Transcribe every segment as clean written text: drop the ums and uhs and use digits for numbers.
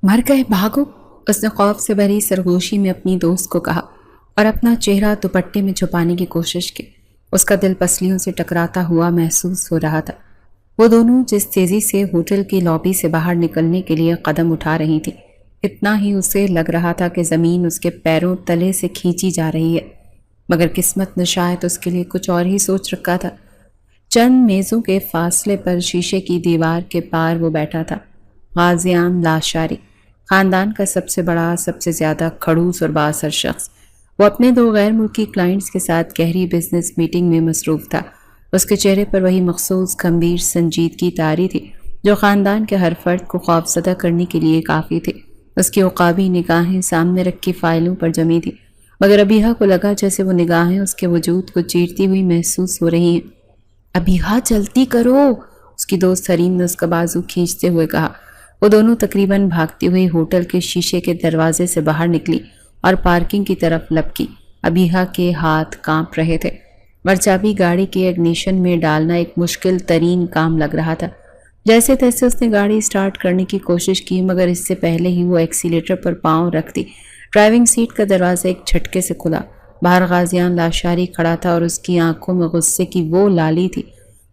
مر گئے، بھاگو، اس نے خوف سے بھری سرگوشی میں اپنی دوست کو کہا اور اپنا چہرہ دوپٹے میں چھپانے کی کوشش کی۔ اس کا دل پسلیوں سے ٹکراتا ہوا محسوس ہو رہا تھا۔ وہ دونوں جس تیزی سے ہوٹل کی لابی سے باہر نکلنے کے لیے قدم اٹھا رہی تھی، اتنا ہی اسے لگ رہا تھا کہ زمین اس کے پیروں تلے سے کھینچی جا رہی ہے، مگر قسمت نے شاید اس کے لیے کچھ اور ہی سوچ رکھا تھا۔ چند میزوں کے فاصلے پر شیشے کی دیوار کے پار وہ بیٹھا تھا، غازیان لاشاری، خاندان کا سب سے بڑا، سب سے زیادہ کھڑوس اور بااثر شخص۔ وہ اپنے 2 غیر ملکی کلائنٹس کے ساتھ گہری بزنس میٹنگ میں مصروف تھا۔ اس کے چہرے پر وہی مخصوص گمبھیر سنجیدگی طاری تھی جو خاندان کے ہر فرد کو خوفزدہ کرنے کے لیے کافی تھی۔ اس کی عقابی نگاہیں سامنے رکھی فائلوں پر جمی تھی، مگر ابیہا کو لگا جیسے وہ نگاہیں اس کے وجود کو چیرتی ہوئی محسوس ہو رہی ہیں۔ ابیہا جلدی کرو، اس کی دوست حریم نے اس کا بازو کھینچتے ہوئے کہا۔ وہ دونوں تقریباً بھاگتی ہوئی ہوٹل کے شیشے کے دروازے سے باہر نکلی اور پارکنگ کی طرف لپکی۔ ابیہا کے ہاتھ کانپ رہے تھے اور چابی گاڑی کے اگنیشن میں ڈالنا ایک مشکل ترین کام لگ رہا تھا۔ جیسے تیسے اس نے گاڑی سٹارٹ کرنے کی کوشش کی، مگر اس سے پہلے ہی وہ ایکسیلیٹر پر پاؤں رکھ دی۔ ڈرائیونگ سیٹ کا دروازہ ایک جھٹکے سے کھلا۔ باہر غازیان لاشاری کھڑا تھا اور اس کی آنکھوں میں غصے کی وہ لالی تھی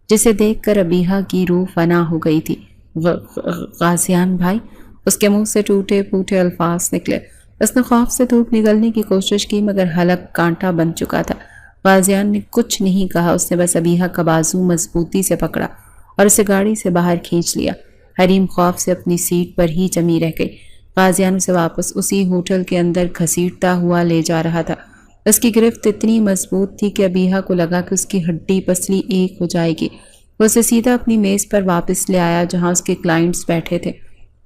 جسے دیکھ کر ابیہا کی روح فنا ہو گئی تھی۔ غازیان بھائی، اس کے منہ سے ٹوٹے پھوٹے الفاظ نکلے۔ اس نے خوف سے دھوپ نگلنے کی کوشش کی، مگر حلق کانٹا بن چکا تھا۔ غازیان نے کچھ نہیں کہا، اس نے بس ابیہا کا بازو مضبوطی سے پکڑا اور اسے گاڑی سے باہر کھینچ لیا۔ حریم خوف سے اپنی سیٹ پر ہی جمی رہ گئی۔ غازیان اسے واپس اسی ہوٹل کے اندر گھسیٹتا ہوا لے جا رہا تھا۔ اس کی گرفت اتنی مضبوط تھی کہ ابیہا کو لگا کہ اس کی ہڈی پسلی ایک ہو جائے گی۔ وہ اسے سیدھا اپنی میز پر واپس لے آیا جہاں اس کے کلائنٹس بیٹھے تھے۔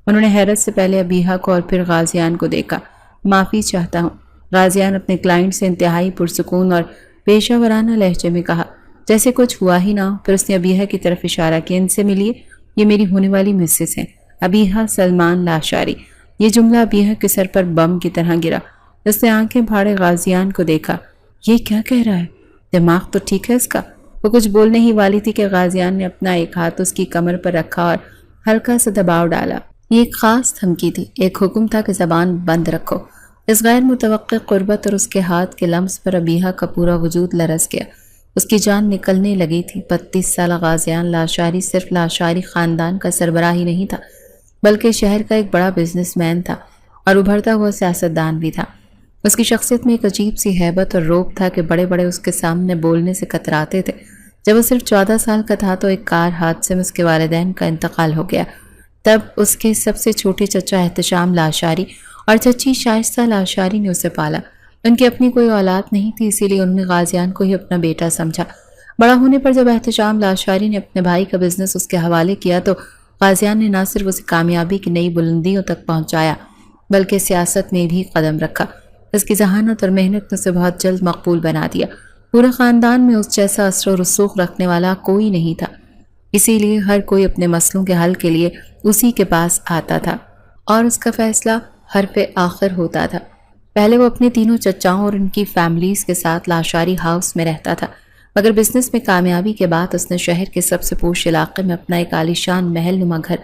انہوں نے حیرت سے پہلے ابیہا کو اور پھر غازیان کو دیکھا۔ معافی چاہتا ہوں، غازیان اپنے کلائنٹ سے انتہائی پرسکون اور پیشہ ورانہ لہجے میں کہا، جیسے کچھ ہوا ہی نہ ہو۔ پھر اس نے ابیہا کی طرف اشارہ کیا، ان سے ملیے، یہ میری ہونے والی مسز ہیں، ابیہا سلمان لاشاری۔ یہ جملہ ابیہا کے سر پر بم کی طرح گرا۔ اس نے آنکھیں پھاڑے غازیان کو دیکھا۔ یہ کیا کہہ رہا ہے؟ دماغ تو ٹھیک ہے اس کا؟ وہ کچھ بولنے ہی والی تھی کہ غازیان نے اپنا ایک ہاتھ اس کی کمر پر رکھا اور ہلکا سا دباؤ ڈالا۔ یہ ایک خاص دھمکی تھی، ایک حکم تھا کہ زبان بند رکھو۔ اس غیر متوقع قربت اور اس کے ہاتھ کے لمس پر ابیہا کا پورا وجود لرز گیا۔ اس کی جان نکلنے لگی تھی۔ 32 سالہ غازیان لاشاری صرف لاشاری خاندان کا سربراہ ہی نہیں تھا، بلکہ شہر کا ایک بڑا بزنس مین تھا اور ابھرتا ہوا سیاستدان بھی تھا۔ اس کی شخصیت میں ایک عجیب سی ہیبت اور روب تھا کہ بڑے بڑے اس کے سامنے بولنے سے کتراتے تھے۔ جب وہ صرف 14 سال کا تھا تو ایک کار حادثے میں اس کے والدین کا انتقال ہو گیا۔ تب اس کے سب سے چھوٹے چچا احتشام لاشاری اور چچی شائستہ لاشاری نے اسے پالا۔ ان کی اپنی کوئی اولاد نہیں تھی، اسی لیے انہوں نے غازیان کو ہی اپنا بیٹا سمجھا۔ بڑا ہونے پر جب احتشام لاشاری نے اپنے بھائی کا بزنس اس کے حوالے کیا تو غازیان نے نہ صرف اسے کامیابی کی نئی بلندیوں تک پہنچایا بلکہ سیاست میں بھی قدم رکھا۔ اس کی ذہانت اور محنت نے اسے بہت جلد مقبول بنا دیا۔ پورے خاندان میں اس جیسا اثر و رسوخ رکھنے والا کوئی نہیں تھا، اسی لیے ہر کوئی اپنے مسئلوں کے حل کے لیے اسی کے پاس آتا تھا اور اس کا فیصلہ حرف آخر ہوتا تھا۔ پہلے وہ اپنے تینوں چچاؤں اور ان کی فیملیز کے ساتھ لاشاری ہاؤس میں رہتا تھا، مگر بزنس میں کامیابی کے بعد اس نے شہر کے سب سے پوش علاقے میں اپنا ایک عالیشان محل نما گھر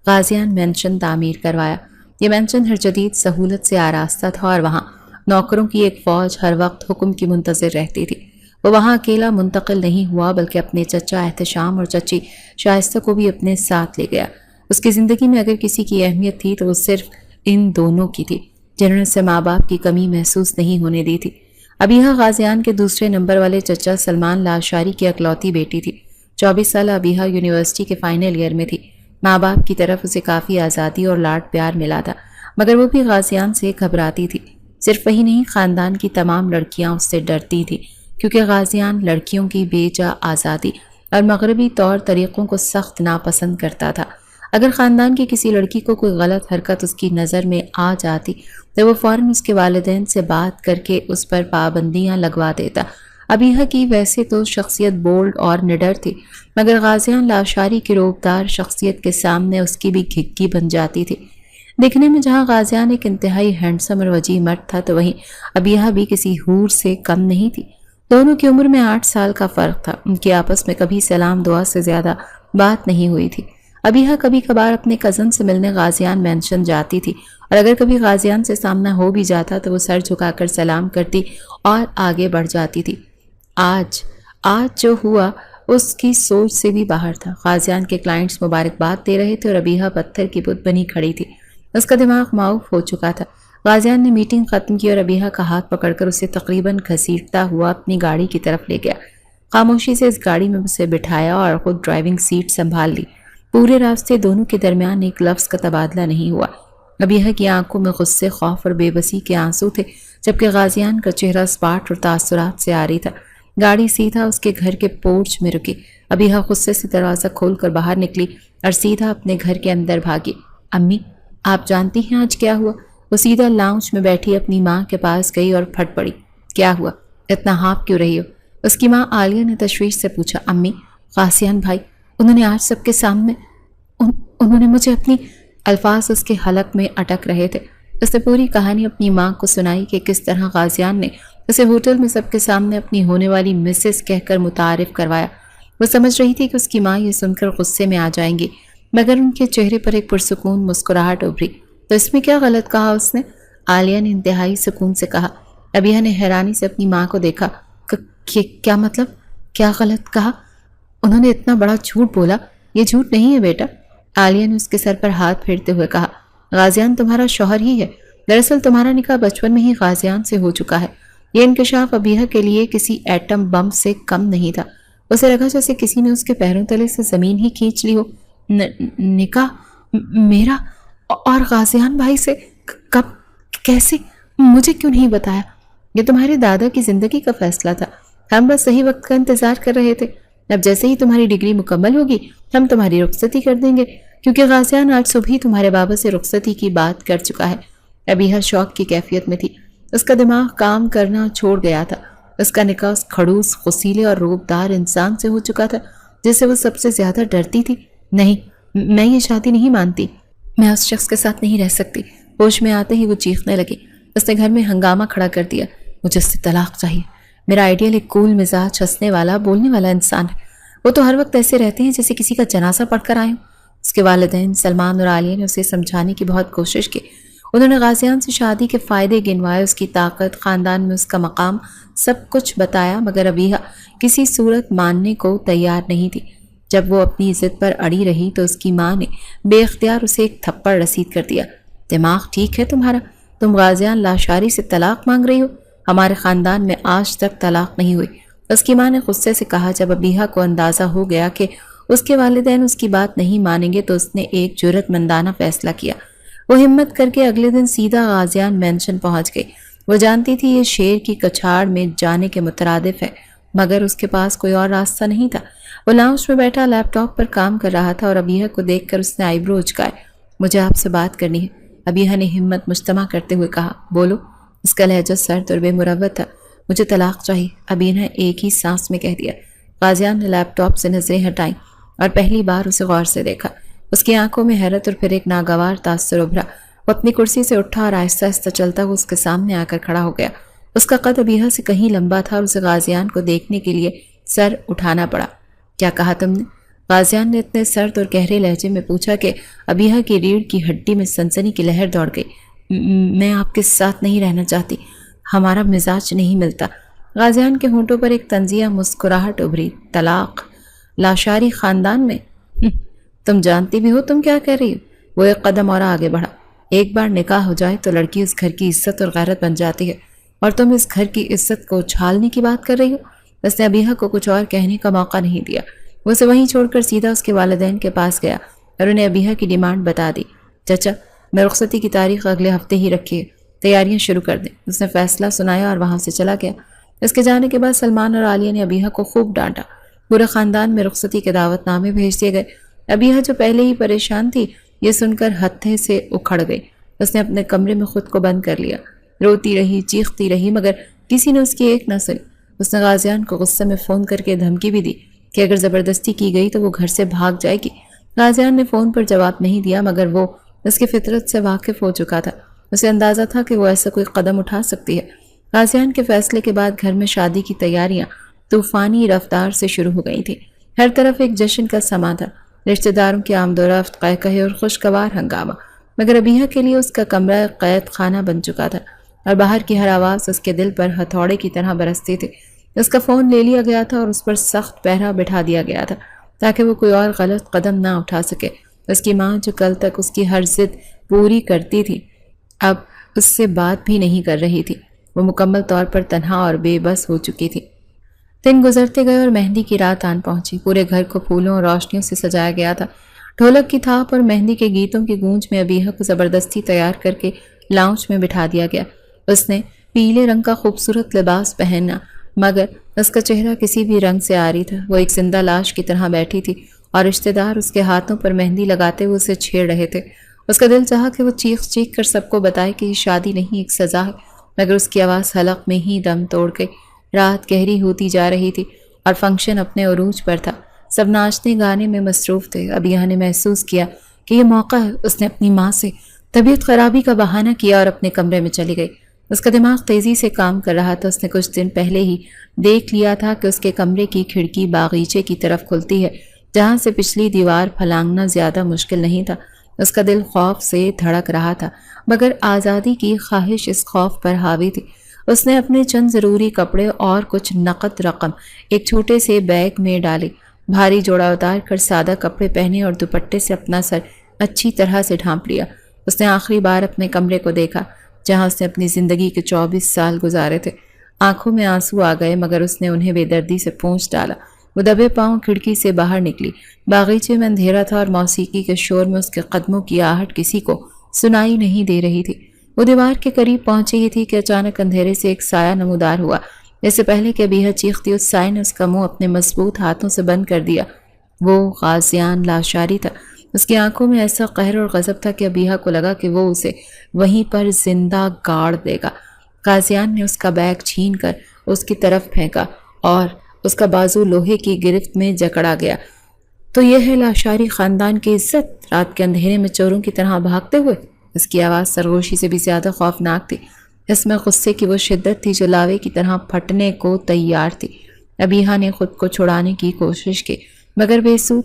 غازیان مینشن تعمیر کروایا۔ یہ مینشن ہر جدید سہولت سے آراستہ تھا اور وہاں نوکروں کی ایک فوج ہر وقت حکم کی منتظر رہتی تھی۔ وہ وہاں اکیلا منتقل نہیں ہوا بلکہ اپنے چچا احتشام اور چچی شائستہ کو بھی اپنے ساتھ لے گیا۔ اس کی زندگی میں اگر کسی کی اہمیت تھی تو وہ صرف ان دونوں کی تھی، جنہوں نے اسے ماں باپ کی کمی محسوس نہیں ہونے دی تھی۔ ابیہا غازیان کے دوسرے نمبر والے چچا سلمان لاشاری کی اکلوتی بیٹی تھی۔ 24 سالہ ابیہا یونیورسٹی کے فائنل ایئر میں تھی۔ ماں باپ کی طرف اسے کافی آزادی اور لاڈ پیار ملا تھا، مگر وہ بھی غازیان سے گھبراتی تھی۔ صرف وہی نہیں، خاندان کی تمام لڑکیاں اس سے ڈرتی تھیں کیونکہ غازیان لڑکیوں کی بے جا آزادی اور مغربی طور طریقوں کو سخت ناپسند کرتا تھا۔ اگر خاندان کی کسی لڑکی کو کوئی غلط حرکت اس کی نظر میں آ جاتی تو وہ فوراً اس کے والدین سے بات کر کے اس پر پابندیاں لگوا دیتا۔ ابیہا کی ویسے تو شخصیت بولڈ اور نڈر تھی، مگر غازیان لاشاری کی روبدار شخصیت کے سامنے اس کی بھی گھگی بن جاتی تھی۔ دیکھنے میں جہاں غازیان ایک انتہائی ہینڈسم اور وجیح مرد تھا تو وہیں ابیہا بھی کسی حور سے کم نہیں تھی۔ دونوں کی عمر میں 8 سال کا فرق تھا۔ ان کی آپس میں کبھی سلام دعا سے زیادہ بات نہیں ہوئی تھی۔ ابیہا کبھی کبھار اپنے کزن سے ملنے غازیان مینشن جاتی تھی، اور اگر کبھی غازیان سے سامنا ہو بھی جاتا تو وہ سر جھکا کر سلام کرتی اور آگے بڑھ جاتی تھی۔ آج جو ہوا اس کی سوچ سے بھی باہر تھا۔ غازیان کے کلائنٹس مبارکباد دے رہے تھے اور ابیہا پتھر کی بت بنی کھڑی تھی۔ اس کا دماغ معاف ہو چکا تھا۔ غازیان نے میٹنگ ختم کی اور ابیہا کا ہاتھ پکڑ کر اسے تقریباً گھسیٹتا ہوا اپنی گاڑی کی طرف لے گیا۔ خاموشی سے اس گاڑی میں اسے بٹھایا اور خود ڈرائیونگ سیٹ سنبھال لی۔ پورے راستے دونوں کے درمیان ایک لفظ کا تبادلہ نہیں ہوا۔ ابیہا کی آنکھوں میں غصے، خوف اور بے بسی کے آنسو تھے، جبکہ غازیان کا چہرہ اسپاٹ اور تاثرات سے عاری تھا۔ گاڑی سیدھا اس کے گھر کے پورچ میں رکی۔ ابیہا غصے سے دروازہ کھول کر باہر نکلی اور سیدھا اپنے گھر کے اندر بھاگی۔ امی، آپ جانتی ہیں آج کیا ہوا؟ وہ سیدھا لاؤنج میں بیٹھی اپنی ماں کے پاس گئی اور پھٹ پڑی۔ کیا ہوا؟ اتنا ہانپ کیوں رہی ہو؟ اس کی ماں عالیہ نے تشویش سے پوچھا۔ امی، غازیان بھائی، انہوں نے آج سب کے سامنے انہوں نے مجھے اپنی الفاظ اس کے حلق میں اٹک رہے تھے۔ اس نے پوری کہانی اپنی ماں کو سنائی کہ کس طرح غازیان نے اسے ہوٹل میں سب کے سامنے اپنی ہونے والی مسز کہہ کر متعارف کروایا۔ وہ سمجھ رہی تھی کہ اس کی ماں یہ سن کر غصے میں آ جائیں گی، مگر ان کے چہرے پر ایک پرسکون مسکراہٹ ابھری۔ تو اس میں کیا غلط کہا اس نے؟ عالیہ نے انتہائی سکون سے کہا۔ ابیہا نے حیرانی سے اپنی ماں کو دیکھا۔ کیا مطلب؟ کیا غلط کہا؟ انہوں نے اتنا بڑا جھوٹ بولا؟ یہ جھوٹ نہیں ہے بیٹا، عالیہ نے اس کے سر پر ہاتھ پھیرتے ہوئے کہا۔ غازیان تمہارا شوہر ہی ہے۔ دراصل تمہارا نکاح بچپن میں ہی غازیان سے ہو چکا ہے۔ یہ انکشاف ابیہا کے لیے کسی ایٹم بم سے کم نہیں تھا۔ اسے لگا جیسے کسی نے اس کے پیروں تلے سے زمین ہی کھینچ لی ہو۔ نکاح میرا اور غازیان بھائی سے؟ کب؟ کیسے؟ مجھے کیوں نہیں بتایا؟ یہ تمہارے دادا کی زندگی کا فیصلہ تھا، ہم بس صحیح وقت کا انتظار کر رہے تھے۔ اب جیسے ہی تمہاری ڈگری مکمل ہوگی ہم تمہاری رخصتی کر دیں گے، کیونکہ غازیان آج صبح ہی تمہارے بابا سے رخصتی کی بات کر چکا ہے۔ ابیہا شوق کی کیفیت میں تھی، اس کا دماغ کام کرنا چھوڑ گیا تھا۔ اس کا نکاح اس کھڑوس، غصیلے اور روبدار انسان سے ہو چکا تھا جس سے وہ سب سے زیادہ ڈرتی تھی۔ نہیں، میں یہ شادی نہیں مانتی، میں اس شخص کے ساتھ نہیں رہ سکتی۔ ہوش میں آتے ہی وہ چیخنے لگی۔ اس نے گھر میں ہنگامہ کھڑا کر دیا۔ مجھے اس سے طلاق چاہیے۔ میرا آئیڈیل ایک کول مزاج، ہنسنے والا، بولنے والا انسان ہے۔ وہ تو ہر وقت ایسے رہتے ہیں جیسے کسی کا جنازہ پڑھ کر آئے ہوں۔ اس کے والدین سلمان اور عالیہ نے اسے سمجھانے کی بہت کوشش کی۔ انہوں نے غازیان سے شادی کے فائدے گنوائے، اس کی طاقت، خاندان میں اس کا مقام، سب کچھ بتایا، مگر ابیہا کسی صورت ماننے کو تیار نہیں تھی۔ جب وہ اپنی عزت پر اڑی رہی تو اس کی ماں نے بے اختیار اسے ایک تھپڑ رسید کر دیا۔ دماغ ٹھیک ہے تمہارا؟ تم غازیان لاشاری سے طلاق مانگ رہی ہو؟ ہمارے خاندان میں آج تک طلاق نہیں ہوئی، اس کی ماں نے غصے سے کہا۔ جب ابیہا کو اندازہ ہو گیا کہ اس کے والدین اس کی بات نہیں مانیں گے تو اس نے ایک جرأت مندانہ فیصلہ کیا۔ وہ ہمت کر کے اگلے دن سیدھا غازیان مینشن پہنچ گئی۔ وہ جانتی تھی یہ شیر کی کچھاڑ میں جانے کے مترادف ہے، مگر اس کے پاس کوئی اور راستہ نہیں تھا۔ وہ لاؤنج میں بیٹھا لیپ ٹاپ پر کام کر رہا تھا اور ابیہا کو دیکھ کر اس نے آئی برو اچکائے۔ مجھے آپ سے بات کرنی ہے، ابیہا نے ہمت مجتمع کرتے ہوئے کہا۔ بولو۔ اس کا لہجہ سرد اور بے مروت تھا۔ مجھے طلاق چاہیے، ابیہا نے ایک ہی سانس میں کہہ دیا۔ غازیان نے لیپ ٹاپ سے نظریں ہٹائیں اور پہلی بار اسے غور سے دیکھا۔ اس کی آنکھوں میں حیرت اور پھر ایک ناگوار تاثر ابھرا۔ وہ اپنی کرسی سے اٹھا اور آہستہ آہستہ چلتا ہوا اس کے سامنے آ کر کھڑا ہو گیا۔ اس کا قد ابیہا سے کہیں لمبا تھا اور اسے غازیان کو دیکھنے کے لیے سر اٹھانا پڑا۔ کیا کہا تم نے؟ غازیان نے اتنے سرد اور گہرے لہجے میں پوچھا کہ ابیہا کی ریڑھ کی ہڈی میں سنسنی کی لہر دوڑ گئی۔ میں آپ کے ساتھ نہیں رہنا چاہتی، ہمارا مزاج نہیں ملتا۔ غازیان کے ہونٹوں پر ایک طنزیہ مسکراہٹ ابھری۔ طلاق؟ لاشاری خاندان میں؟ تم جانتی بھی ہو تم کیا کہہ رہی ہو؟ وہ ایک قدم اور آگے بڑھا۔ ایک بار نکاح ہو جائے تو لڑکی اس گھر کی عزت اور غیرت بن جاتی ہے، اور تم اس گھر کی عزت کو اچھالنے کی بات کر رہی ہو۔ اس نے ابیہا کو کچھ اور کہنے کا موقع نہیں دیا۔ وہ اسے وہیں چھوڑ کر سیدھا اس کے والدین کے پاس گیا اور انہیں ابیہا کی ڈیمانڈ بتا دی۔ چچا، میں رخصتی کی تاریخ اگلے ہفتے ہی رکھی ہے، تیاریاں شروع کر دیں۔ اس نے فیصلہ سنایا اور وہاں سے چلا گیا۔ اس کے جانے کے بعد سلمان اور عالیہ نے ابیہا کو خوب ڈانٹا۔ پورے خاندان میں رخصتی کے دعوت نامے بھیج دیے گئے۔ ابیہا جو پہلے ہی پریشان تھی، یہ سن کر ہتھے سے اکھڑ گئی۔ اس نے اپنے کمرے میں خود کو بند کر لیا، روتی رہی، چیختی رہی، مگر کسی نے اس کی ایک نہ سنی۔ اس نے غازیان کو غصے میں فون کر کے دھمکی بھی دی کہ اگر زبردستی کی گئی تو وہ گھر سے بھاگ جائے گی۔ غازیان نے فون پر جواب نہیں دیا، مگر وہ اس کی فطرت سے واقف ہو چکا تھا۔ اسے اندازہ تھا کہ وہ ایسا کوئی قدم اٹھا سکتی ہے۔ غازیان کے فیصلے کے بعد گھر میں شادی کی تیاریاں طوفانی رفتار سے شروع ہو گئی تھیں۔ ہر طرف ایک جشن کا سما تھا۔ رشتہ داروں کی آمد و رفت، قہقہے اور خوشگوار ہنگامہ، مگر ابیہ کے لیے اس کا کمرہ قید خانہ بن چکا تھا اور باہر کی ہر آواز اس کے دل پر ہتھوڑے کی طرح برستی تھی۔ اس کا فون لے لیا گیا تھا اور اس پر سخت پہرا بٹھا دیا گیا تھا تاکہ وہ کوئی اور غلط قدم نہ اٹھا سکے۔ اس کی ماں جو کل تک اس کی ہر ضد پوری کرتی تھی اب اس سے بات بھی نہیں کر رہی تھی۔ وہ مکمل طور پر تنہا اور بے بس ہو چکی تھی۔ دن گزرتے گئے اور مہندی کی رات آن پہنچی۔ پورے گھر کو پھولوں اور روشنیوں سے سجایا گیا تھا۔ ڈھولک کی تھاپ اور مہندی کے گیتوں کی گونج میں ابیہ کو زبردستی تیار کر کے لاؤنج میں بٹھا دیا گیا۔ اس نے پیلے رنگ کا خوبصورت لباس پہنا مگر اس کا چہرہ کسی بھی رنگ سے عاری تھا۔ وہ ایک زندہ لاش کی طرح بیٹھی تھی اور رشتہ دار اس کے ہاتھوں پر مہندی لگاتے ہوئے اسے چھیڑ رہے تھے۔ اس کا دل چاہا کہ وہ چیخ چیخ کر سب کو بتائے کہ یہ شادی نہیں، ایک سزا ہے، مگر اس کی آواز حلق میں ہی دم توڑ گئی۔ رات گہری ہوتی جا رہی تھی اور فنکشن اپنے عروج پر تھا۔ سب ناچنے گانے میں مصروف تھے۔ ابیہ نے محسوس کیا کہ یہ موقع ہے۔ اس نے اپنی ماں سے طبیعت خرابی کا بہانہ کیا اور اپنے کمرے میں چلی گئی۔ اس کا دماغ تیزی سے کام کر رہا تھا۔ اس نے کچھ دن پہلے ہی دیکھ لیا تھا کہ اس کے کمرے کی کھڑکی باغیچے کی طرف کھلتی ہے، جہاں سے پچھلی دیوار پھلانگنا زیادہ مشکل نہیں تھا۔ اس کا دل خوف سے دھڑک رہا تھا مگر آزادی کی خواہش اس خوف پر حاوی تھی۔ اس نے اپنے چند ضروری کپڑے اور کچھ نقد رقم ایک چھوٹے سے بیگ میں ڈالے، بھاری جوڑا اتار کر سادہ کپڑے پہنے اور دوپٹے سے اپنا سر اچھی طرح سے ڈھانپ لیا۔ اس نے آخری بار اپنے کمرے کو دیکھا جہاں اس نے اپنی زندگی کے 24 سال گزارے تھے۔ آنکھوں میں آنسو آ گئے مگر اس نے انہیں بے دردی سے پونچھ ڈالا۔ وہ دبے پاؤں کھڑکی سے باہر نکلی۔ باغیچے میں اندھیرا تھا اور موسیقی کے شور میں اس کے قدموں کی آہٹ کسی کو سنائی نہیں دے رہی تھی۔ وہ دیوار کے قریب پہنچی ہی تھی کہ اچانک اندھیرے سے ایک سایہ نمودار ہوا۔ اس سے پہلے کہ ابیہ چیختی، اس سائے نے اس کا منہ اپنے مضبوط ہاتھوں سے بند کر دیا۔ وہ غازیان لاشاری تھا۔ اس کی آنکھوں میں ایسا قہر اور غضب تھا کہ ابیہ کو لگا کہ وہ اسے وہیں پر زندہ گاڑ دے گا۔ غازیان نے اس کا بیگ چھین کر اس کی طرف پھینکا اور اس کا بازو لوہے کی گرفت میں جکڑا گیا۔ تو یہ ہے لاشاری خاندان کی عزت، رات کے اندھیرے میں چوروں کی طرح بھاگتے ہوئے۔ اس کی آواز سرگوشی سے بھی زیادہ خوفناک تھی۔ اس میں غصے کی وہ شدت تھی جو لاوے کی طرح پھٹنے کو تیار تھی۔ ابیہ نے خود کو چھڑانے کی کوشش کی مگر بے سود۔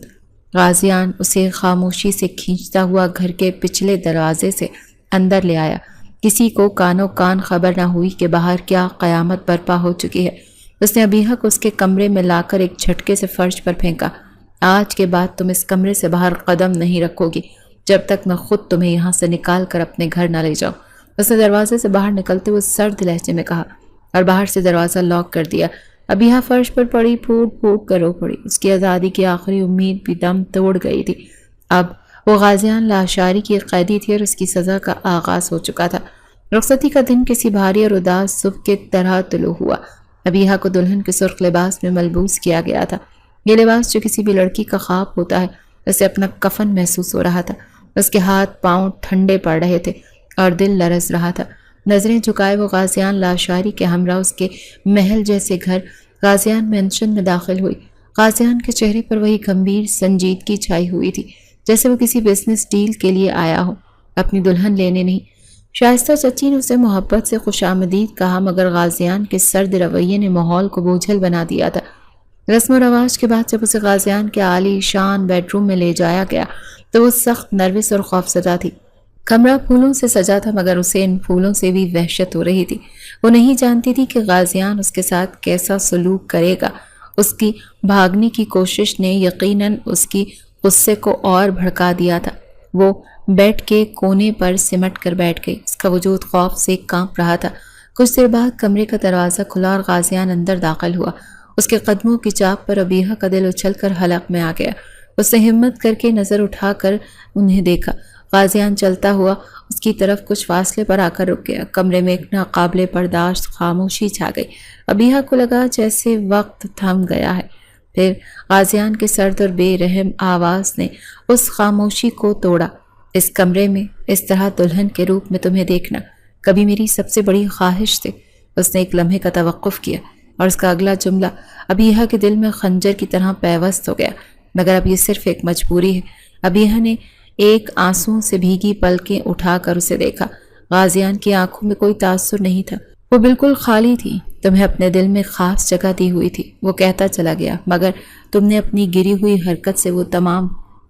غازیان اسے خاموشی سے کھینچتا ہوا گھر کے پچھلے دروازے سے اندر لے آیا۔ کسی کو کانوں کان خبر نہ ہوئی کہ باہر کیا قیامت برپا ہو چکی ہے۔ اس نے ابیہ کو اس کے کمرے میں لا کر ایک جھٹکے سے فرش پر پھینکا۔ آج کے بعد تم اس کمرے سے باہر قدم نہیں رکھو گی جب تک میں خود تمہیں یہاں سے نکال کر اپنے گھر نہ لے جاؤں۔ اس نے دروازے سے باہر نکلتے ہوئے سرد لہجے میں کہا اور باہر سے دروازہ لاک کر دیا۔ ابیہ فرش پر پڑی پھوٹ پھوٹ کر رو پڑی۔ اس کی آزادی کی آخری امید بھی دم توڑ گئی تھی۔ اب وہ غازیان لاشاری کی قیدی تھی اور اس کی سزا کا آغاز ہو چکا تھا۔ رخصتی کا دن کسی بھاری اور اداس صبح کے طرح طلوع ہوا۔ ابیہ کو دلہن کے سرخ لباس میں ملبوس کیا گیا تھا۔ یہ لباس جو کسی بھی لڑکی کا خواب ہوتا ہے، اسے اپنا کفن محسوس ہو رہا تھا۔ اس کے ہاتھ پاؤں ٹھنڈے پڑ رہے تھے اور دل لرز رہا تھا۔ نظریں جھکائے وہ غازیان لاشاری کے ہمراہ اس کے محل جیسے گھر غازیان مینشن میں داخل ہوئی۔ غازیان کے چہرے پر وہی گمبھیر سنجیدگی چھائی ہوئی تھی جیسے وہ کسی بزنس ڈیل کے لیے آیا ہو، اپنی دلہن لینے نہیں۔ شائستہ چچی نے اسے محبت سے خوش آمدید کہا مگر غازیان کے سرد رویے نے ماحول کو بوجھل بنا دیا تھا۔ رسم و رواج کے بعد جب اسے غازیان کے عالی شان بیڈ روم میں لے جایا گیا تو وہ سخت نروس اور خوفزدہ تھی۔ کمرہ پھولوں سے سجا تھا مگر اسے ان پھولوں سے بھی وحشت ہو رہی تھی۔ وہ نہیں جانتی تھی کہ غازیان اس کے ساتھ کیسا سلوک کرے گا۔ اس کی بھاگنے کی کوشش نے یقیناً اس کی غصے کو اور بھڑکا دیا تھا۔ وہ بیڈ کے کونے پر سمٹ کر بیٹھ گئی۔ اس کا وجود خوف سے کانپ رہا تھا۔ کچھ دیر بعد کمرے کا دروازہ کھلا اور غازیان اندر داخل ہوا۔ اس کے قدموں کی چاپ پر ابیہ کا دل اچھل کر حلق میں آ گیا۔ اس نے ہمت کر کے نظر اٹھا کر انہیں دیکھا۔ غازیان چلتا ہوا اس کی طرف کچھ فاصلے پر آ کر رک گیا۔ کمرے میں ایک ناقابل برداشت خاموشی چھا گئی۔ ابیہ کو لگا جیسے وقت تھم گیا ہے۔ پھر غازیان کے سرد اور بے رحم آواز نے اس خاموشی کو توڑا۔ اس کمرے میں اس طرح دلہن کے روپ میں تمہیں دیکھنا کبھی میری سب سے بڑی خواہش تھی۔ اس نے ایک لمحے کا توقف کیا اور اس کا اگلا جملہ ابیہ کے دل میں خنجر کی طرح پیوست ہو گیا، مگر اب یہ صرف ایک مجبوری ہے۔ ابیہ نے ایک آنسوؤں سے بھیگی پلکیں اٹھا کر اسے دیکھا۔ غازیان کی آنکھوں میں کوئی تاثر نہیں تھا، وہ بالکل خالی تھی۔ تمہیں اپنے دل میں خاص جگہ دی ہوئی تھی، وہ کہتا چلا گیا، مگر تم نے اپنی گری ہوئی حرکت سے وہ تمام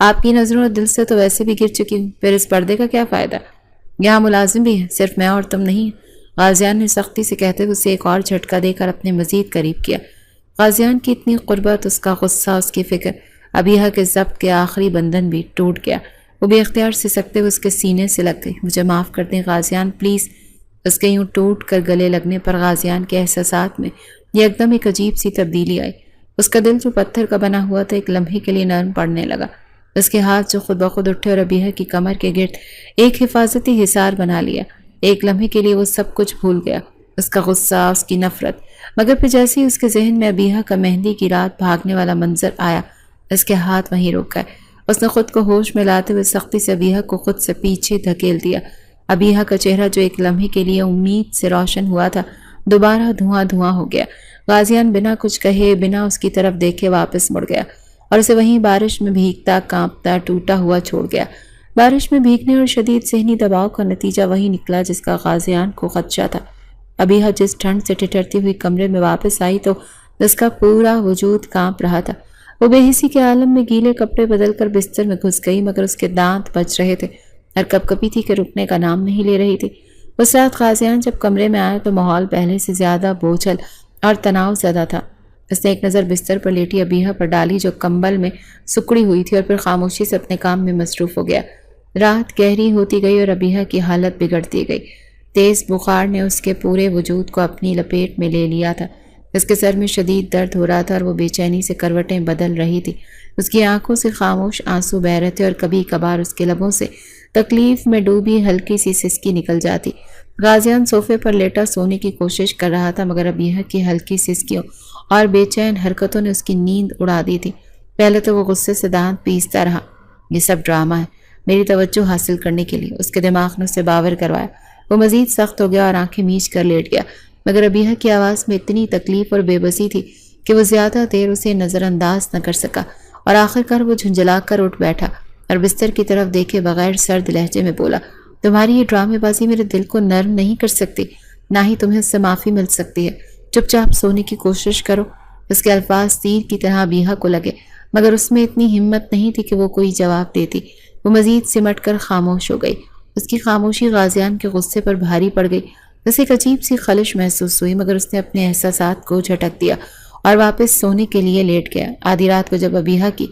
آپ کی نظروں اور دل سے تو ویسے بھی گر چکی ہوں، پھر اس پردے کا کیا فائدہ؟ یہاں ملازم بھی ہیں، صرف میں اور تم نہیں۔ غازیان نے سختی سے کہتے ہوئے اسے ایک اور جھٹکا دے کر اپنے مزید قریب کیا۔ غازیان کی اتنی قربت، اس کا غصہ، اس کی فکر، ابیحہ کے ضبط کے آخری بندھن بھی ٹوٹ گیا۔ وہ بے اختیار سسکتے ہوئے اس کے سینے سے لگ گئی۔ مجھے معاف کر دیں غازیان، پلیز۔ اس کے یوں ٹوٹ کر گلے لگنے پر غازیان کے احساسات میں ایک دم ایک عجیب سی تبدیلی آئی۔ اس کا دل جو پتھر کا بنا ہوا تھا ایک لمحے کے لیے نرم پڑنے لگا۔ اس کے ہاتھ جو خود بخود اٹھے اور ابیحہ کی کمر کے گرد ایک حفاظتی حصار بنا لیا۔ ایک لمحے کے لیے وہ سب کچھ بھول گیا، اس کا غصہ، اس کی نفرت۔ مگر پھر جیسے ہی اس کے ذہن میں ابیحہ کا مہندی کی رات بھاگنے والا منظر آیا، اس کے ہاتھ وہیں رک گئے۔ اس نے خود کو ہوش میں لاتے ہوئے سختی سے ابیحہ کو خود سے پیچھے دھکیل دیا۔ ابیحہ کا چہرہ جو ایک لمحے کے لیے امید سے روشن ہوا تھا، دوبارہ دھواں دھواں ہو گیا۔ غازیان بنا کچھ کہے، بنا اس کی طرف دیکھے واپس مڑ گیا اور اسے وہیں بارش میں بھیگتا، کانپتا، ٹوٹا ہوا چھوڑ گیا۔ بارش میں بھیگنے اور شدید ذہنی دباؤ کا نتیجہ وہی نکلا جس کا غازیان کو خدشہ تھا۔ ابیحہ جس ٹھنڈ سے ٹھٹرتی ہوئی کمرے میں واپس آئی تو اس کا پورا وجود کانپ رہا تھا۔ وہ بے حسی کے عالم میں گیلے کپڑے بدل کر بستر میں گھس گئی، مگر اس کے دانت بچ رہے تھے اور کپکپی تھی کہ رکنے کا نام نہیں لے رہی تھی۔ اس رات غازیان جب کمرے میں آیا تو ماحول پہلے سے زیادہ بوجھل اور تناؤ زدہ تھا۔ اس نے ایک نظر بستر پر لیٹی ابیحہ پر ڈالی جو کمبل میں سکڑی ہوئی تھی اور پھر خاموشی سے اپنے کام میں مصروف ہو گیا۔ رات گہری ہوتی گئی اور ابیحہ کی حالت بگڑتی گئی۔ تیز بخار نے اس کے پورے وجود کو اپنی لپیٹ میں لے لیا تھا۔ اس کے سر میں شدید درد ہو رہا تھا اور وہ بے چینی سے کروٹیں بدل رہی تھی۔ اس کی آنکھوں سے خاموش آنسو بہہ رہے تھے اور کبھی کبھار اس کے لبوں سے تکلیف میں ڈوبی ہلکی سی سسکی نکل جاتی۔ غازیان صوفے پر لیٹا سونے کی کوشش کر رہا تھا، مگر ابیحہ کی ہلکی سسکیوں اور بے چین حرکتوں نے اس کی نیند اڑا دی تھی۔ پہلے تو وہ غصے سے دانت پیستا رہا۔ یہ سب ڈرامہ ہے، میری توجہ حاصل کرنے کے لیے، اس کے دماغ نے اسے باور کروایا۔ وہ مزید سخت ہو گیا اور آنکھیں میچ کر لیٹ گیا، مگر ابیحہ کی آواز میں اتنی تکلیف اور بے بسی تھی کہ وہ زیادہ دیر اسے نظر انداز نہ کر سکا اور آخر کار وہ جھنجھلا کر اٹھ بیٹھا اور بستر کی طرف دیکھے بغیر سرد لہجے میں بولا، تمہاری یہ ڈرامے بازی میرے دل کو نرم نہیں کر سکتی، نہ ہی تمہیں اس سے معافی مل سکتی ہے۔ چپ چاپ سونے کی کوشش کرو۔ اس کے الفاظ تیر کی طرح ابیحہ کو لگے، مگر اس میں اتنی ہمت نہیں تھی کہ وہ کوئی جواب دیتی۔ وہ مزید سمٹ کر خاموش ہو گئی۔ اس کی خاموشی غازیان کے غصے پر بھاری پڑ گئی۔ اسے ایک عجیب سی خلش محسوس ہوئی، مگر اس نے اپنے احساسات کو جھٹک دیا اور واپس سونے کے لیے لیٹ گیا۔ آدھی رات کو جب ابیحہ کی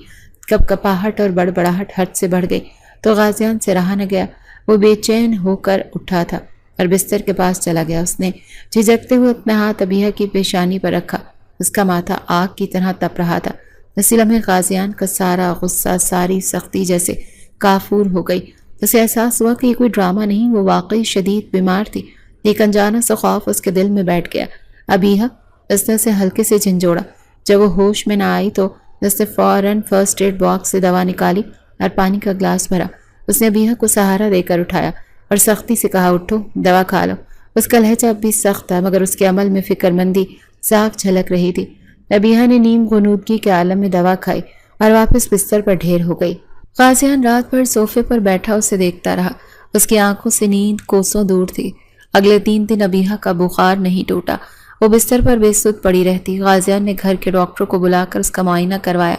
کپکپاہٹ اور بڑبڑاہٹ حد سے بڑھ گئی تو غازیان سے رہا نہ گیا۔ وہ بے چین ہو کر اٹھا تھا اور بستر کے پاس چلا گیا۔ اس نے جھجکتے ہوئے اپنا ہاتھ ابیحہ کی پیشانی پر رکھا۔ اس کا ماتھا آگ کی طرح تپ رہا تھا۔ اسی لمحے غازیان کا سارا غصہ، ساری سختی جیسے کافور ہو گئی۔ اسے احساس ہوا کہ یہ کوئی ڈرامہ نہیں، وہ واقعی شدید بیمار تھی۔ ایک انجانا سا خوف اس کے دل میں بیٹھ گیا۔ ابیحہ، اس نے اسے ہلکے سے جھنجھوڑا۔ جب وہ ہوش میں نہ آئی تو اس نے فوراً فرسٹ ایڈ باکس سے دوا نکالی اور پانی کا گلاس بھرا۔ اس نے ابیحہ کو سہارا دے کر اٹھایا اور سختی سے کہا، اٹھو، دوا کھا لو۔ اس کا لہجہ اب بھی سخت تھا، مگر اس کے عمل میں فکر مندی صاف جھلک رہی تھی۔ ابیحہ نے نیم غنودگی کے عالم میں دوا کھائی اور واپس بستر پر ڈھیر ہو گئی۔ غازیان رات بھر صوفے پر بیٹھا اسے دیکھتا رہا۔ اس کی آنکھوں سے نیند کوسوں دور تھی۔ اگلے 3 دن ابیحہ کا بخار نہیں ٹوٹا۔ وہ بستر پر بے سود پڑی رہتی۔ غازیان نے گھر کے ڈاکٹر کو بلا کر اس کا معائنہ کروایا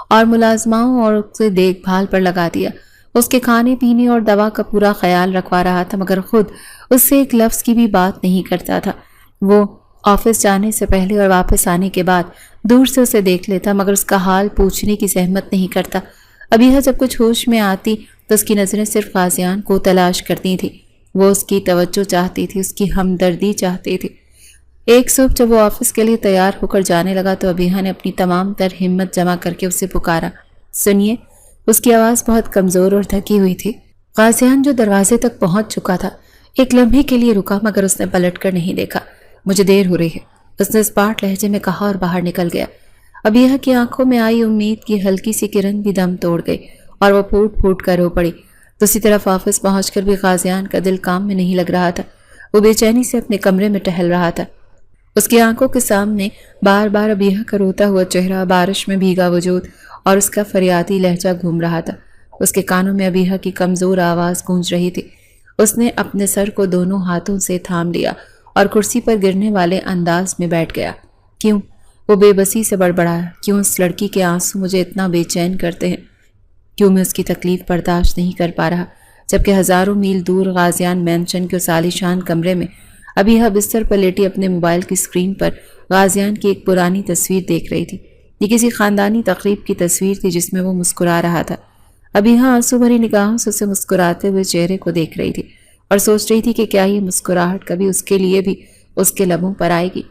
اور ملازماؤں اور اسے دیکھ بھال پر لگا دیا۔ اس کے کھانے پینے اور دوا کا پورا خیال رکھوا رہا تھا، مگر خود اس سے ایک لفظ کی بھی بات نہیں کرتا تھا۔ وہ آفس جانے سے پہلے اور واپس آنے کے بعد دور سے اسے دیکھ لیتا، مگر اس کا حال پوچھنے کی زحمت نہیں کرتا۔ ابیحہ جب کچھ ہوش میں آتی تو اس کی نظریں صرف غازیان کو تلاش کرتی تھی۔ وہ اس کی توجہ چاہتی تھی، اس کی ہمدردی چاہتی تھی۔ ایک صبح جب وہ آفس کے لیے تیار ہو کر جانے لگا تو ابیحہ نے اپنی تمام تر ہمت جمع کر کے اسے پکارا، سنیے۔ اس کی آواز بہت کمزور اور تھکی ہوئی تھی۔ غازیان جو دروازے تک پہنچ چکا تھا ایک لمحے کے لیے رکا، مگر اس نے پلٹ کر نہیں دیکھا۔ مجھے دیر ہو رہی ہے، اس نے اسپاٹ لہجے میں کہا اور باہر نکل گیا۔ ابیحہ کی آنکھوں میں آئی امید کی ہلکی سی کرن بھی دم توڑ گئی اور وہ پھوٹ پھوٹ کر رو پڑی۔ دوسری طرف آفس پہنچ کر بھی غازیان کا دل کام میں نہیں لگ رہا تھا۔ وہ بے چینی سے اپنے کمرے میں ٹہل رہا تھا۔ اس کی آنکھوں کے سامنے بار بار ابیحہ کا روتا ہوا چہرہ، بارش میں بھیگا وجود اور اس کا فریادی لہجہ گھوم رہا تھا۔ اس کے کانوں میں ابیحہ کی کمزور آواز گونج رہی تھی۔ اس نے اپنے سر کو دونوں ہاتھوں سے تھام لیا اور کرسی پر گرنے والے انداز میں بیٹھ گیا۔ کیوں؟ وہ بے بسی سے بڑبڑایا، کیوں اس لڑکی کے آنسو مجھے اتنا بے چین کرتے ہیں؟ کیوں میں اس کی تکلیف برداشت نہیں کر پا رہا، جبکہ ہزاروں میل دور غازیان مینشن کے اس عالیشان کمرے میں ابیحہ بستر پر لیٹی اپنے موبائل کی اسکرین پر غازیان کی ایک پرانی تصویر دیکھ رہی تھی۔ یہ کسی خاندانی تقریب کی تصویر تھی جس میں وہ مسکرا رہا تھا۔ ابیحہ آنسو بھری نگاہوں سے اسے مسکراتے ہوئے چہرے کو دیکھ رہی تھی اور سوچ رہی تھی کہ کیا یہ مسکراہٹ کبھی اس کے لیے بھی اس کے لبوں پر آئے گی۔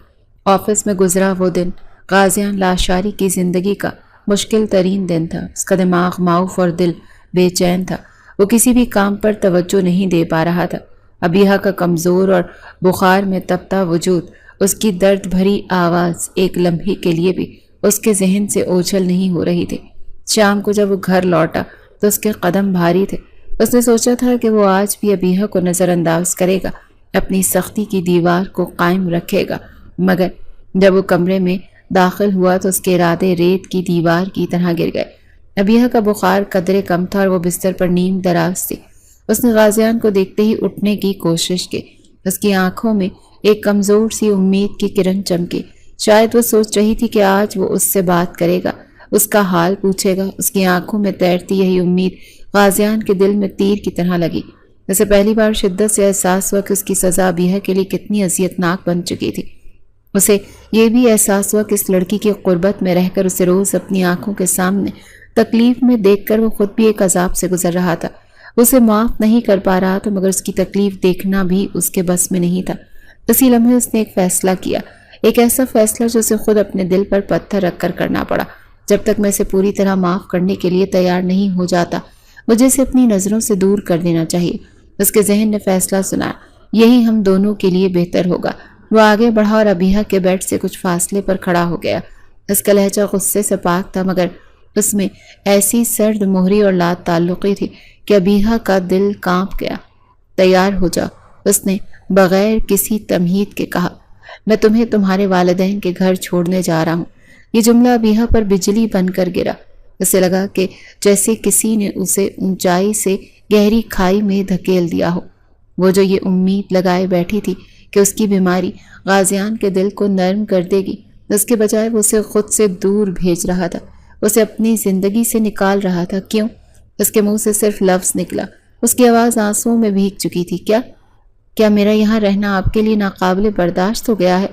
آفس میں گزرا وہ دن غازیان لاشاری کی زندگی کا مشکل ترین دن تھا۔ اس کا دماغ معاف اور دل بے چین تھا۔ وہ کسی بھی کام پر توجہ نہیں دے پا رہا تھا۔ ابیحہ کا کمزور اور بخار میں تپتا وجود، اس کی درد بھری آواز ایک لمحے کے لیے بھی اس کے ذہن سے اوجھل نہیں ہو رہی تھی۔ شام کو جب وہ گھر لوٹا تو اس کے قدم بھاری تھے۔ اس نے سوچا تھا کہ وہ آج بھی ابیحہ کو نظر انداز کرے گا، اپنی سختی کی دیوار کو قائم رکھے گا، مگر جب وہ کمرے میں داخل ہوا تو اس کے ارادے ریت کی دیوار کی طرح گر گئے۔ ابیحہ کا بخار قدرے کم تھا اور وہ بستر پر نیم دراز تھی۔ اس نے غازیان کو دیکھتے ہی اٹھنے کی کوشش کی۔ اس کی آنکھوں میں ایک کمزور سی امید کی کرن چمکی۔ شاید وہ سوچ رہی تھی کہ آج وہ اس سے بات کرے گا، اس کا حال پوچھے گا۔ اس کی آنکھوں میں تیرتی یہی امید غازیان کے دل میں تیر کی طرح لگی۔ اسے پہلی بار شدت سے احساس ہوا کہ اس کی سزا ابیحہ کے لیے کتنی اذیتناک بن چکی تھی۔ اسے یہ بھی احساس ہوا کہ اس لڑکی کی قربت میں رہ کر اسے روز اپنی آنکھوں کے سامنے تکلیف میں دیکھ کر وہ خود بھی ایک عذاب سے گزر رہا تھا۔ اسے معاف نہیں کر پا رہا تھا، مگر اس کی تکلیف دیکھنا بھی اس کے بس میں نہیں تھا۔ اسی لمحے اس نے ایک فیصلہ کیا، ایک ایسا فیصلہ جو اسے خود اپنے دل پر پتھر رکھ کر کرنا پڑا۔ جب تک میں اسے پوری طرح معاف کرنے کے لیے تیار نہیں ہو جاتا، مجھے اسے اپنی نظروں سے دور کر دینا چاہیے۔ اس کے ذہن نے فیصلہ سنایا، یہی ہم دونوں کے لیے بہتر ہوگا۔ وہ آگے بڑھا اور ابیحہ کے بیڈ سے کچھ فاصلے پر کھڑا ہو گیا۔ اس کا لہجہ غصے سے پاک تھا، مگر اس میں ایسی سرد مہری اور لا تعلقی تھی کہ ابیحہ کا دل کانپ گیا۔ تیار ہو جاؤ، اس نے بغیر کسی تمہید کے کہا۔ میں تمہیں تمہارے والدین کے گھر چھوڑنے جا رہا ہوں۔ یہ جملہ ابیحہ پر بجلی بن کر گرا۔ اسے لگا کہ جیسے کسی نے اسے اونچائی سے گہری کھائی میں دھکیل دیا ہو۔ وہ جو یہ امید لگائے بیٹھی تھی کہ اس کی بیماری غازیان کے دل کو نرم کر دے گی، اس کے بجائے وہ اسے خود سے دور بھیج رہا تھا، اسے اپنی زندگی سے نکال رہا تھا۔ کیوں؟ اس کے منہ سے صرف لفظ نکلا، اس کی آواز آنسوؤں میں بھیگ چکی تھی۔ کیا میرا یہاں رہنا آپ کے لیے ناقابل برداشت ہو گیا ہے؟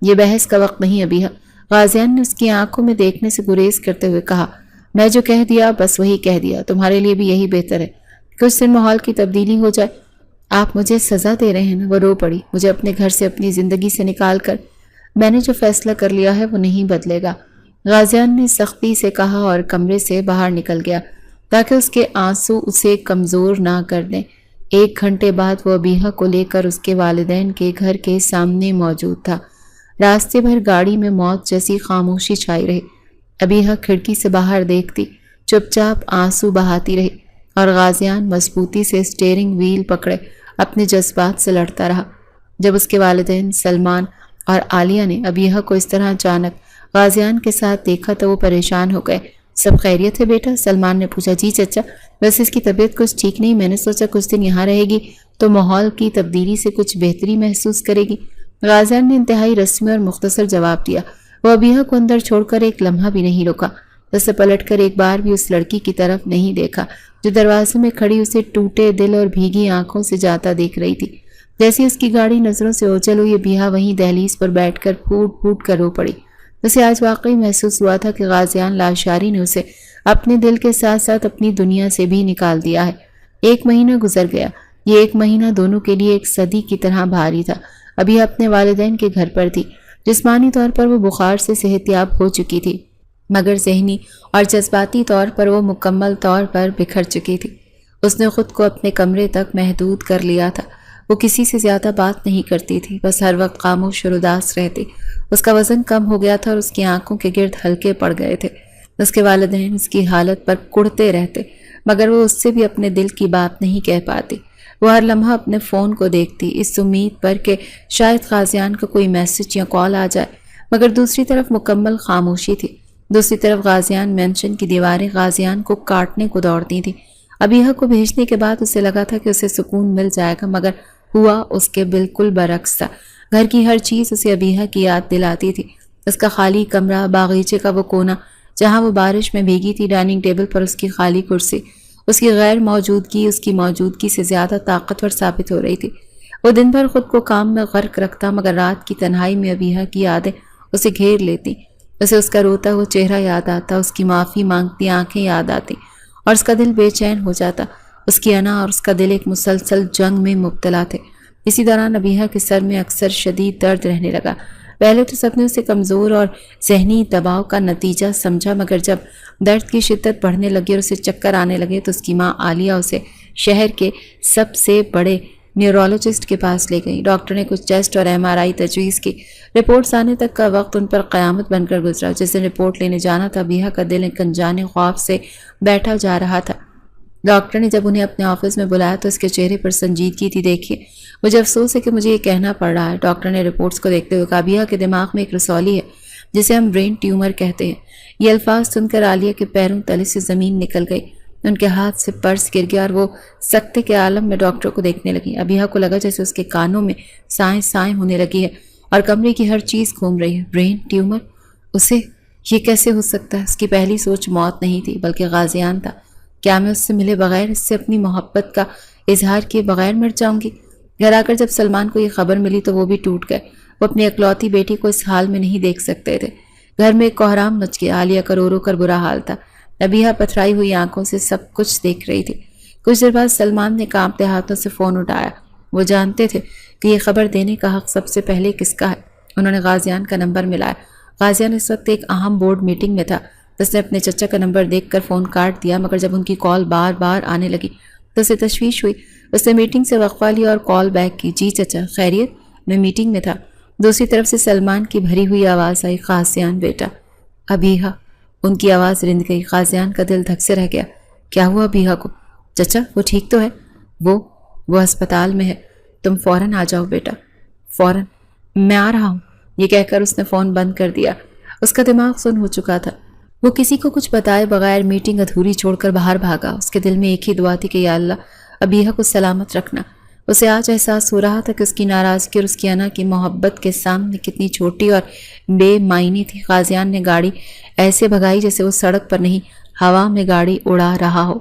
یہ بحث کا وقت نہیں ابیحہ، غازیان نے اس کی آنکھوں میں دیکھنے سے گریز کرتے ہوئے کہا۔ میں جو کہہ دیا بس وہی کہہ دیا، تمہارے لیے بھی یہی بہتر ہے۔ کچھ دن ماحول کی تبدیلی ہو جائے۔ آپ مجھے سزا دے رہے ہیں نا؟ وہ رو پڑی۔ مجھے اپنے گھر سے اپنی زندگی سے نکال کر میں نے جو فیصلہ کر لیا ہے وہ نہیں بدلے گا، غازیان نے سختی سے کہا اور کمرے سے باہر نکل گیا تاکہ اس کے آنسو اسے کمزور نہ کر دیں۔ 1 گھنٹے بعد وہ ابیحہ کو لے کر اس کے والدین کے گھر کے سامنے موجود تھا۔ راستے بھر گاڑی میں موت جیسی خاموشی چھائی رہی۔ ابیحہ کھڑکی سے باہر دیکھتی، چپ چاپ آنسو بہاتی رہی اور غازیان مضبوطی سے اسٹیئرنگ وہیل پکڑے اپنے جذبات سے لڑتا رہا۔ جب اس کے والدین سلمان اور عالیہ نے ابیحہ کو اس طرح اچانک غازیان کے ساتھ دیکھا تو وہ پریشان ہو گئے۔ سب خیریت ہے بیٹا؟ سلمان نے پوچھا۔ جی چچا، ویسے اس کی طبیعت کچھ ٹھیک نہیں، میں نے سوچا کچھ دن یہاں رہے گی تو ماحول کی تبدیلی سے کچھ بہتری محسوس کرے گی۔ غازیان نے انتہائی رسمی اور مختصر جواب دیا۔ وہ ابیحہ کو اندر چھوڑ کر ایک لمحہ بھی نہیں رکا، اسے پلٹ کر ایک بار بھی اس لڑکی کی طرف نہیں دیکھا جو دروازے میں کھڑی اسے ٹوٹے دل اور بھیگی آنکھوں سے جاتا دیکھ رہی تھی۔ جیسے اس کی گاڑی نظروں سے اوچل ہوئی، ابیحہ وہیں دہلیز پر بیٹھ کر پھوٹ پھوٹ کر رو پڑی۔ اسے آج واقعی محسوس ہوا تھا کہ غازیان لاشاری نے اسے اپنے دل کے ساتھ ساتھ اپنی دنیا سے بھی نکال دیا ہے۔ 1 مہینہ گزر گیا۔ یہ 1 مہینہ دونوں کے لیے ایک صدی کی طرح بھاری تھا۔ ابھی اپنے والدین کے گھر پر تھی۔ جسمانی طور پر وہ بخار سے صحت یاب ہو چکی تھی، مگر ذہنی اور جذباتی طور پر وہ مکمل طور پر بکھر چکی تھی۔ اس نے خود کو اپنے کمرے تک محدود کر لیا تھا۔ وہ کسی سے زیادہ بات نہیں کرتی تھی، بس ہر وقت خاموش اور اداس رہتی۔ اس کا وزن کم ہو گیا تھا اور اس کی آنکھوں کے گرد ہلکے پڑ گئے تھے۔ اس کے والدین اس کی حالت پر کڑتے رہتے، مگر وہ اس سے بھی اپنے دل کی بات نہیں کہہ پاتی۔ وہ ہر لمحہ اپنے فون کو دیکھتی، اس امید پر کہ شاید غازیان کا کوئی میسج یا کال آ جائے، مگر دوسری طرف مکمل خاموشی تھی۔ دوسری طرف غازیان مینشن کی دیواریں غازیان کو کاٹنے کو دوڑتی تھیں۔ ابیحہ کو بھیجنے کے بعد اسے لگا تھا کہ اسے سکون مل جائے گا، مگر ہوا اس کے بالکل برعکس تھا۔ گھر کی ہر چیز اسے ابیحہ کی یاد دلاتی تھی۔ اس کا خالی کمرہ، باغیچے کا وہ کونا جہاں وہ بارش میں بھیگی تھی ڈائننگ ٹیبل پر اس کی خالی کرسی اس کی غیر موجودگی اس کی موجودگی سے زیادہ طاقتور ثابت ہو رہی تھی۔ وہ دن بھر خود کو کام میں غرق رکھتا مگر رات کی تنہائی میں ابیحہ کی یادیں اسے گھیر لیتی۔ اسے اس کا روتا ہوا چہرہ یاد آتا، اس کی معافی مانگتی آنکھیں یاد آتی اور اس کا دل بے چین ہو جاتا۔ اس کی انا اور اس کا دل ایک مسلسل جنگ میں مبتلا تھے۔ اسی دوران ابیحہ کے سر میں اکثر شدید درد رہنے لگا۔ پہلے تو سب نے اسے کمزور اور ذہنی دباؤ کا نتیجہ سمجھا مگر جب درد کی شدت بڑھنے لگی اور اسے چکر آنے لگے تو اس کی ماں عالیہ اسے شہر کے سب سے بڑے نیورولوجسٹ کے پاس لے گئی۔ ڈاکٹر نے کچھ ٹیسٹ اور MRI تجویز کی۔ رپورٹس آنے تک کا وقت ان پر قیامت بن کر گزرا۔ جس دن رپورٹ لینے جانا تھا ابیحہ کا دل ایک انجانے خوف سے بیٹھا جا رہا تھا۔ ڈاکٹر نے جب انہیں اپنے آفس میں بلایا تو اس کے چہرے پر سنجیدگی تھی۔ دیکھیے مجھے افسوس ہے کہ مجھے یہ کہنا پڑ رہا ہے، ڈاکٹر نے رپورٹس کو دیکھتے ہوئے کہا۔ ابیحہ کے دماغ میں ایک رسولی ہے جسے ہم برین ٹیومر کہتے ہیں۔ یہ الفاظ سن کر عالیہ کے پیروں تلے سے زمین نکل گئی، ان کے ہاتھ سے پرس گر گیا اور وہ سکتے کے عالم میں ڈاکٹر کو دیکھنے لگی۔ ابیحہ کو لگا جیسے اس کے کانوں میں سائیں سائیں ہونے لگی ہے اور کمرے کی ہر چیز گھوم رہی ہے۔ Brain tumour? اسے یہ کیسے ہو سکتا ہے؟ اس کی پہلی سوچ موت نہیں تھی بلکہ غازیان تھا۔ کیا میں اس سے ملے بغیر، اس سے اپنی محبت کا اظہار کیے بغیر مر جاؤں گی؟ گھر آ کر جب سلمان کو یہ خبر ملی تو وہ بھی ٹوٹ گئے۔ وہ اپنی اکلوتی بیٹی کو اس حال میں نہیں دیکھ سکتے تھے۔ گھر میں ایک کوہرام مچ گیا۔ عالیہ کا رو رو کر برا حال تھا۔ ابیحہ پتھرائی ہوئی آنکھوں سے سب کچھ دیکھ رہی تھی۔ کچھ دیر بعد سلمان نے کانپتے ہاتھوں سے فون اٹھایا۔ وہ جانتے تھے کہ یہ خبر دینے کا حق سب سے پہلے کس کا ہے۔ انہوں نے غازیان کا نمبر ملایا۔ غازیان اس وقت ایک اہم بورڈ میٹنگ میں تھا۔ اس نے اپنے چچا کا نمبر دیکھ کر فون کاٹ دیا مگر جب ان کی کال بار بار آنے لگی تو اسے تشویش ہوئی۔ اس نے میٹنگ سے وقفہ لیا اور کال بیک کی۔ جی چچا، خیریت؟ میں میٹنگ میں تھا۔ دوسری طرف سے سلمان کی بھری ہوئی آواز آئی، غازیان بیٹا۔ ابیحہ؟ ان کی آواز رند گئی۔ غازیان کا دل دھک سے رہ گیا۔ کیا ہوا ابیحہ کو؟ چچا وہ ٹھیک تو ہے؟ وہ ہسپتال میں ہے، تم فوراً آ جاؤ بیٹا۔ فوراً؟ میں آ رہا ہوں۔ یہ کہہ کر اس نے فون بند کر دیا۔ اس کا دماغ سن ہو چکا تھا۔ وہ کسی کو کچھ بتائے بغیر میٹنگ ادھوری چھوڑ کر باہر بھاگا۔ اس کے دل میں ایک ہی دعا تھی کہ یا اللہ ابیحہ کو سلامت رکھنا۔ اسے آج احساس ہو رہا تھا کہ اس کی ناراضگی اور اس کی انا کی محبت کے سامنے کتنی چھوٹی اور بے معنی تھی۔ غازیان نے گاڑی ایسے بھگائی جیسے وہ سڑک پر نہیں ہوا میں گاڑی اڑا رہا ہو۔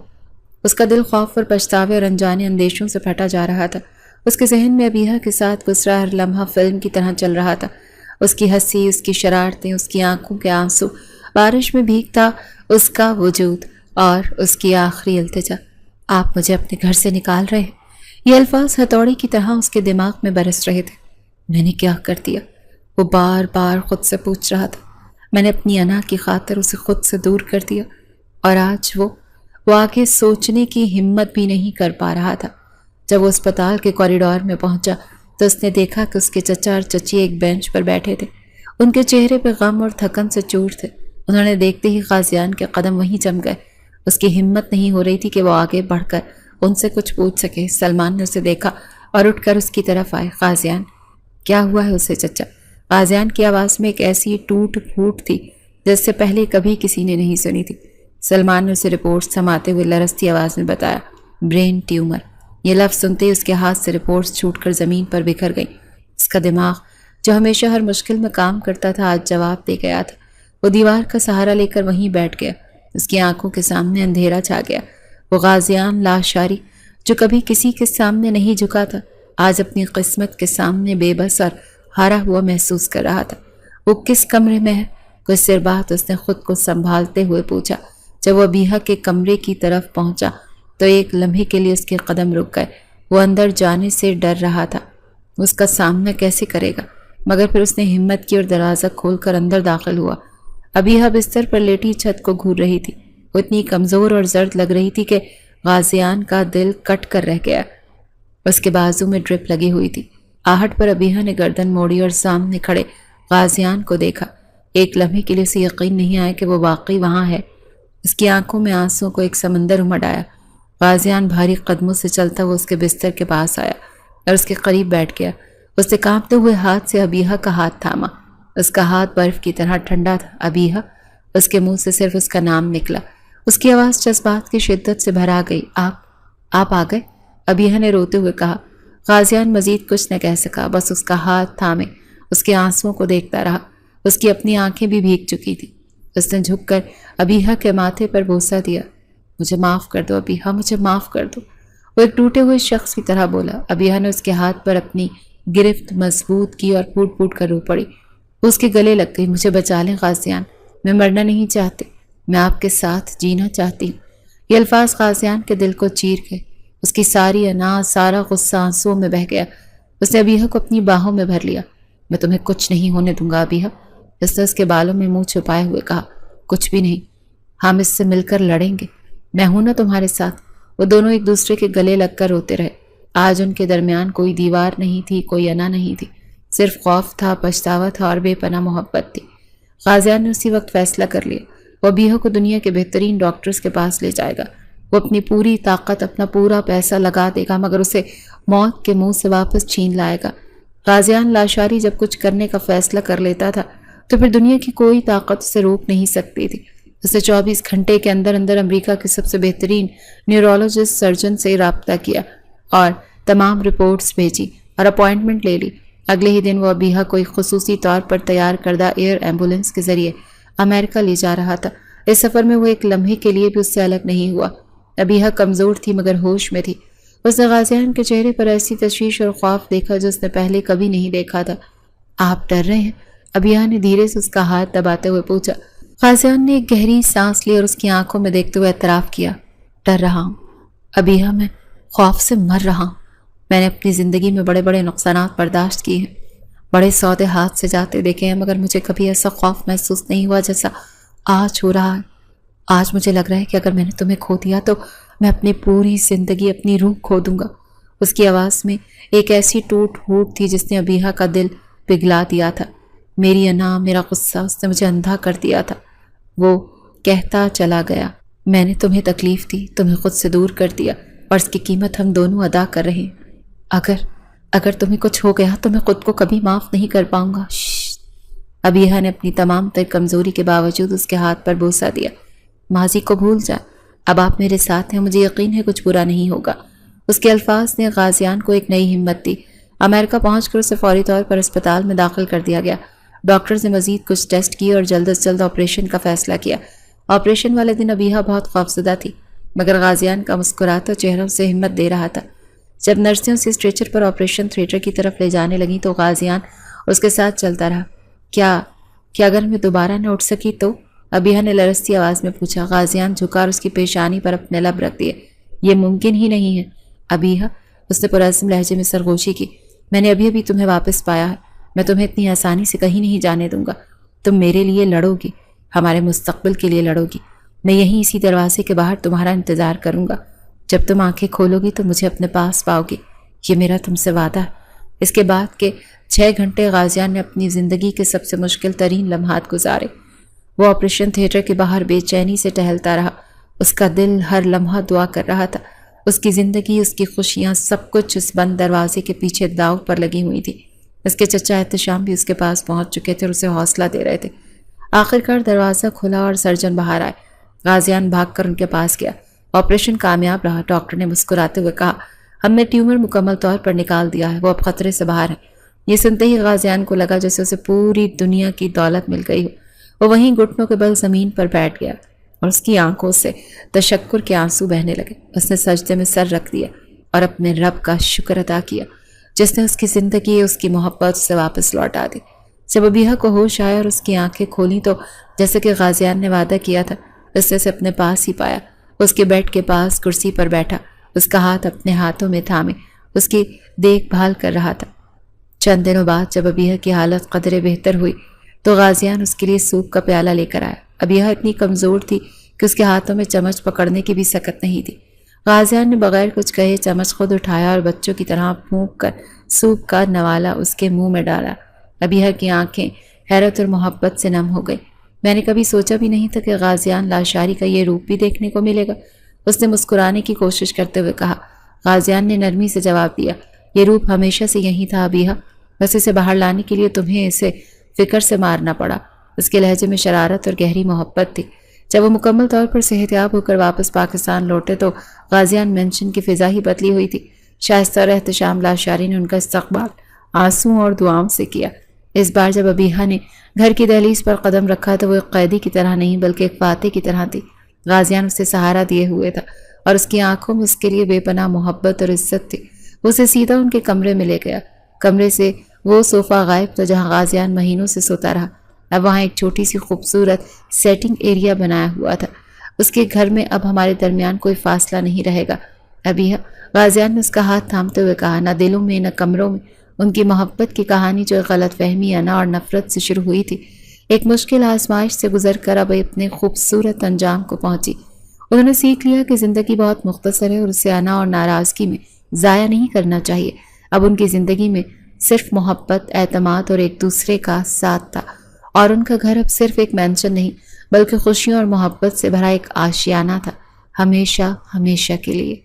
اس کا دل خوف اور پچھتاوے اور انجانے اندیشوں سے پھٹا جا رہا تھا۔ اس کے ذہن میں ابیحہ کے ساتھ گزرا ہر لمحہ فلم کی طرح چل رہا تھا۔ اس کی ہنسی، اس کی شرارتیں، اس کی آنکھوں کے آنسو، بارش میں بھیگتا اس کا وجود اور اس کی آخری التجا، آپ مجھے اپنے گھر سے نکال رہے ہیں۔ یہ الفاظ ہتھوڑی کی طرح اس کے دماغ میں برس رہے تھے۔ میں نے کیا کر دیا؟ وہ بار بار خود سے پوچھ رہا تھا۔ میں نے اپنی انا کی خاطر اسے خود سے دور کر دیا اور آج وہ آگے سوچنے کی ہمت بھی نہیں کر پا رہا تھا۔ جب وہ اسپتال کے کوریڈور میں پہنچا تو اس نے دیکھا کہ اس کے چچا اور چچی ایک بینچ پر بیٹھے تھے۔ ان کے چہرے پہ غم اور تھکن سے چور تھے۔ انہوں نے دیکھتے ہی غازیان کے قدم وہیں جم گئے۔ اس کی ہمت نہیں ہو رہی تھی کہ وہ آگے بڑھ کر ان سے کچھ پوچھ سکے۔ سلمان نے اسے دیکھا اور اٹھ کر اس کی طرف آئے۔ غازیان؟ کیا ہوا ہے اسے چچا؟ غازیان کی آواز میں ایک ایسی ٹوٹ پھوٹ تھی جس سے پہلے کبھی کسی نے نہیں سنی تھی۔ سلمان نے اسے رپورٹ سماتے ہوئے لرزتی آواز میں بتایا، برین ٹیومر۔ یہ لفظ سنتے ہی اس کے ہاتھ سے رپورٹس چھوٹ کر زمین پر بکھر گئیں۔ اس کا دماغ جو ہمیشہ ہر مشکل میں کام کرتا تھا آج جواب دے گیا تھا۔ وہ دیوار کا سہارا لے کر وہیں بیٹھ گیا۔ اس کی آنکھوں کے سامنے اندھیرا چھا گیا۔ وہ غازیان لاشاری جو کبھی کسی کے سامنے نہیں جھکا تھا آج اپنی قسمت کے سامنے بے بس اور ہارا ہوا محسوس کر رہا تھا۔ وہ کس کمرے میں ہے؟ کچھ دیر بعد اس نے خود کو سنبھالتے ہوئے پوچھا۔ جب وہ ابیحہ کے کمرے کی طرف پہنچا تو ایک لمحے کے لیے اس کے قدم رک گئے۔ وہ اندر جانے سے ڈر رہا تھا، اس کا سامنا کیسے کرے گا، مگر پھر اس نے ہمت کی اور دروازہ کھول کر اندر داخل ہوا۔ ابیحہ بستر پر لیٹی چھت کو گھور رہی تھی۔ وہ اتنی کمزور اور زرد لگ رہی تھی کہ غازیان کا دل کٹ کر رہ گیا۔ اس کے بازو میں ڈرپ لگی ہوئی تھی۔ آہٹ پر ابیحہ نے گردن موڑی اور سامنے کھڑے غازیان کو دیکھا۔ ایک لمحے کے لیے اسے یقین نہیں آیا کہ وہ واقعی وہاں ہے۔ اس کی آنکھوں میں آنسوں کو ایک سمندر امڈ آیا۔ غازیان بھاری قدموں سے چلتا ہوا اس کے بستر کے پاس آیا اور اس کے قریب بیٹھ گیا۔ اس نے کانپتے ہوئے ہاتھ سے ابیحہ کا ہاتھ تھاما۔ اس کا ہاتھ برف کی طرح ٹھنڈا تھا۔ ابیحہ؟ اس کے منہ سے صرف اس کا نام نکلا۔ اس کی آواز جذبات کی شدت سے بھرا گئی۔ آپ آ گئے؟ ابیحہ نے روتے ہوئے کہا۔ غازیان مزید کچھ نہ کہہ سکا، بس اس کا ہاتھ تھامے اس کے آنسوؤں کو دیکھتا رہا۔ اس کی اپنی آنکھیں بھی بھیگ چکی تھی۔ اس نے جھک کر ابیہا کے ماتھے پر بوسہ دیا۔ مجھے معاف کر دو ابیہا، مجھے معاف کر دو، وہ ایک ٹوٹے ہوئے شخص کی طرح بولا۔ ابیہا نے اس کے ہاتھ پر اپنی گرفت مضبوط کی اور پھوٹ پھوٹ کر رو پڑی۔ اس کے گلے لگ گئی۔ مجھے بچا لیں غازیان، میں مرنا نہیں چاہتی، میں آپ کے ساتھ جینا چاہتی ہوں۔ یہ الفاظ غازیان کے دل کو چیر گئے۔ اس کی ساری انا، سارا غصہ آنسوؤں میں بہہ گیا۔ اس نے ابیہا کو اپنی باہوں میں بھر لیا۔ میں تمہیں کچھ نہیں ہونے دوں گا ابیہا، اس نے اس کے بالوں میں منہ چھپائے ہوئے کہا۔ کچھ بھی نہیں، ہم اس سے مل کر لڑیں گے، میں ہوں نا تمہارے ساتھ۔ وہ دونوں ایک دوسرے کے گلے لگ کر روتے رہے۔ آج ان کے درمیان کوئی دیوار نہیں تھی، کوئی انا نہیں تھی، صرف خوف تھا، پچھتاوا تھا اور بے پناہ محبت تھی۔ غازیان نے اسی وقت فیصلہ کر لیا، وہ ابیہا کو دنیا کے بہترین ڈاکٹرز کے پاس لے جائے گا۔ وہ اپنی پوری طاقت، اپنا پورا پیسہ لگا دے گا، مگر اسے موت کے منہ سے واپس چھین لائے گا۔ غازیان لاشاری جب کچھ کرنے کا فیصلہ کر لیتا تھا تو پھر دنیا کی کوئی طاقت اسے روک نہیں سکتی تھی۔ اس نے 24 گھنٹے کے اندر اندر امریکہ کے سب سے بہترین نیورولوجسٹ سرجن سے رابطہ کیا اور تمام رپورٹس بھیجی اور اپوائنٹمنٹ لے لی۔ اگلے ہی دن وہ ابیہا کو ایک خصوصی طور پر تیار کردہ ایئر ایمبولینس کے ذریعے امریکہ لے جا رہا تھا۔ اس سفر میں وہ ایک لمحے کے لیے بھی اس سے الگ نہیں ہوا۔ ابیہا کمزور تھی مگر ہوش میں تھی۔ اس نے غازیان کے چہرے پر ایسی تشویش اور خوف دیکھا جو اس نے پہلے کبھی نہیں دیکھا تھا۔ آپ ڈر رہے ہیں؟ ابیہا نے دھیرے سے اس کا ہاتھ دباتے ہوئے پوچھا۔ غازیان نے ایک گہری سانس لی اور اس کی آنکھوں میں دیکھتے ہوئے اعتراف کیا۔ ڈر رہا ہوں ابیہا، میں خوف سے مر رہا ہوں۔ میں نے اپنی زندگی میں بڑے بڑے نقصانات برداشت کیے ہیں، بڑے سودے ہاتھ سے جاتے دیکھے ہیں، مگر مجھے کبھی ایسا خوف محسوس نہیں ہوا جیسا آج ہو رہا ہے۔ آج مجھے لگ رہا ہے کہ اگر میں نے تمہیں کھو دیا تو میں اپنی پوری زندگی، اپنی روح کھو دوں گا۔ اس کی آواز میں ایک ایسی ٹوٹ پھوٹ تھی جس نے ابیہا کا دل پگھلا دیا تھا۔ میری انا، میرا غصہ، اس نے مجھے اندھا کر دیا تھا۔ وہ کہتا چلا گیا، میں نے تمہیں تکلیف دی، تمہیں خود سے دور کر دیا اور اس کی قیمت ہم دونوں ادا کر رہے ہیں۔ اگر تمہیں کچھ ہو گیا تو میں خود کو کبھی معاف نہیں کر پاؤں گا۔ ابیہا نے اپنی تمام تر کمزوری کے باوجود اس کے ہاتھ پر بوسہ دیا۔ ماضی کو بھول جا، اب آپ میرے ساتھ ہیں، مجھے یقین ہے کچھ برا نہیں ہوگا۔ اس کے الفاظ نے غازیان کو ایک نئی ہمت دی۔ امریکہ پہنچ کر اسے فوری طور پر اسپتال میں داخل کر دیا گیا۔ ڈاکٹرز نے مزید کچھ ٹیسٹ کیے اور جلد از جلد آپریشن کا فیصلہ کیا۔ آپریشن والے دن ابیہا بہت خوفزدہ تھی، مگر غازیان کا مسکراتا چہرہ اسے ہمت دے رہا تھا۔ جب نرسیں اسے اسٹریچر پر آپریشن تھیٹر کی طرف لے جانے لگیں تو غازیان اس کے ساتھ چلتا رہا۔ کیا اگر میں دوبارہ نہ اٹھ سکی تو؟ ابیہا نے لرزتی آواز میں پوچھا۔ غازیان جھکا اور اس کی پیشانی پر اپنے لب رکھ دیے۔ یہ ممکن ہی نہیں ہے ابیہا، اس نے پرعزم لہجے میں سرگوشی کی۔ میں نے ابھی تمہیں واپس پایا ہے، میں تمہیں اتنی آسانی سے کہیں نہیں جانے دوں گا۔ تم میرے لیے لڑو گی، ہمارے مستقبل کے لیے لڑو گی۔ میں یہیں اسی دروازے کے باہر تمہارا انتظار کروں گا۔ جب تم آنکھیں کھولو گی تو مجھے اپنے پاس پاؤ گی، یہ میرا تم سے وعدہ ہے۔ اس کے بعد کے 6 گھنٹے غازیان نے اپنی زندگی کے سب سے مشکل ترین لمحات گزارے۔ وہ آپریشن تھیٹر کے باہر بے چینی سے ٹہلتا رہا۔ اس کا دل ہر لمحہ دعا کر رہا تھا۔ اس کی زندگی، اس کی خوشیاں، سب کچھ اس بند دروازے کے پیچھے داؤ پر لگی ہوئی تھی۔ اس کے چچا احتشام بھی اس کے پاس پہنچ چکے تھے اور اسے حوصلہ دے رہے تھے۔ آخرکار دروازہ کھلا اور سرجن باہر آئے۔ غازیان بھاگ کر ان کے پاس گیا۔ آپریشن کامیاب رہا، ڈاکٹر نے مسکراتے ہوئے کہا۔ ہم نے ٹیومر مکمل طور پر نکال دیا ہے، وہ اب خطرے سے باہر ہے۔ یہ سنتے ہی غازیان کو لگا جیسے اسے پوری دنیا کی دولت مل گئی ہو۔ وہ وہیں گھٹنوں کے بل زمین پر بیٹھ گیا اور اس کی آنکھوں سے تشکر کے آنسو بہنے لگے۔ اس نے سجدے میں سر رکھ دیا اور اپنے رب کا شکر ادا کیا جس نے اس کی زندگی، اس کی محبت سے واپس لوٹا دی۔ جب ابیہا کو ہوش آیا اور اس کی آنکھیں کھولیں تو جیسے کہ غازیان نے وعدہ کیا تھا، اس نے اسے اپنے پاس ہی پایا۔ اس کے بیڈ کے پاس کرسی پر بیٹھا، اس کا ہاتھ اپنے ہاتھوں میں تھامے اس کی دیکھ بھال کر رہا تھا۔ چند دنوں بعد جب ابیہا کی حالت قدرے بہتر ہوئی تو غازیان اس کے لیے سوپ کا پیالہ لے کر آیا۔ ابیہا اتنی کمزور تھی کہ اس کے ہاتھوں میں چمچ پکڑنے کی بھی سکت نہیں تھی۔ غازیان نے بغیر کچھ کہے چمچ خود اٹھایا اور بچوں کی طرح پھونک کر سوپ کا نوالا اس کے منہ میں ڈالا۔ ابیہا کی آنکھیں حیرت اور محبت سے نم ہو گئی۔ میں نے کبھی سوچا بھی نہیں تھا کہ غازیان لاشاری کا یہ روپ بھی دیکھنے کو ملے گا، اس نے مسکرانے کی کوشش کرتے ہوئے کہا۔ غازیان نے نرمی سے جواب دیا، یہ روپ ہمیشہ سے یہی تھا ابیہا، بس اسے باہر لانے کے لیے تمہیں اسے فکر سے مارنا پڑا۔ اس کے لہجے میں شرارت اور گہری محبت تھی۔ جب وہ مکمل طور پر صحتیاب ہو کر واپس پاکستان لوٹے تو غازیان مینشن کی فضا ہی بدلی ہوئی تھی۔ شائستہ اور احتشام لاشاری نے ان کا استقبال آنسوؤں اور دعاؤں سے کیا۔ اس بار جب ابیحا نے گھر کی دہلیز پر قدم رکھا تو وہ ایک قیدی کی طرح نہیں بلکہ ایک فاتح کی طرح تھی۔ غازیان اسے سہارا دیے ہوئے تھا اور اس کی آنکھوں میں اس کے لیے بے پناہ محبت اور عزت تھی۔ اسے سیدھا ان کے کمرے میں لے گیا۔ کمرے سے وہ صوفہ غائب تھا جہاں غازیان مہینوں سے سوتا رہا۔ اب وہاں ایک چھوٹی سی خوبصورت سیٹنگ ایریا بنایا ہوا تھا۔ اس کے گھر میں اب ہمارے درمیان کوئی فاصلہ نہیں رہے گا ابیحا، غازیان نے اس کا ہاتھ تھامتے ہوئے کہا۔ نہ دلوں میں نہ کمروں میں ان کی محبت کی کہانی جو غلط فہمی، انا اور نفرت سے شروع ہوئی تھی، ایک مشکل آزمائش سے گزر کر اب اپنے خوبصورت انجام کو پہنچی۔ انہوں نے سیکھ لیا کہ زندگی بہت مختصر ہے اور اسے انا اور ناراضگی میں ضائع نہیں کرنا چاہیے۔ اب ان کی زندگی میں صرف محبت، اعتماد اور ایک دوسرے کا ساتھ تھا، اور ان کا گھر اب صرف ایک مینشن نہیں بلکہ خوشیوں اور محبت سے بھرا ایک آشیانہ تھا، ہمیشہ ہمیشہ کے لیے۔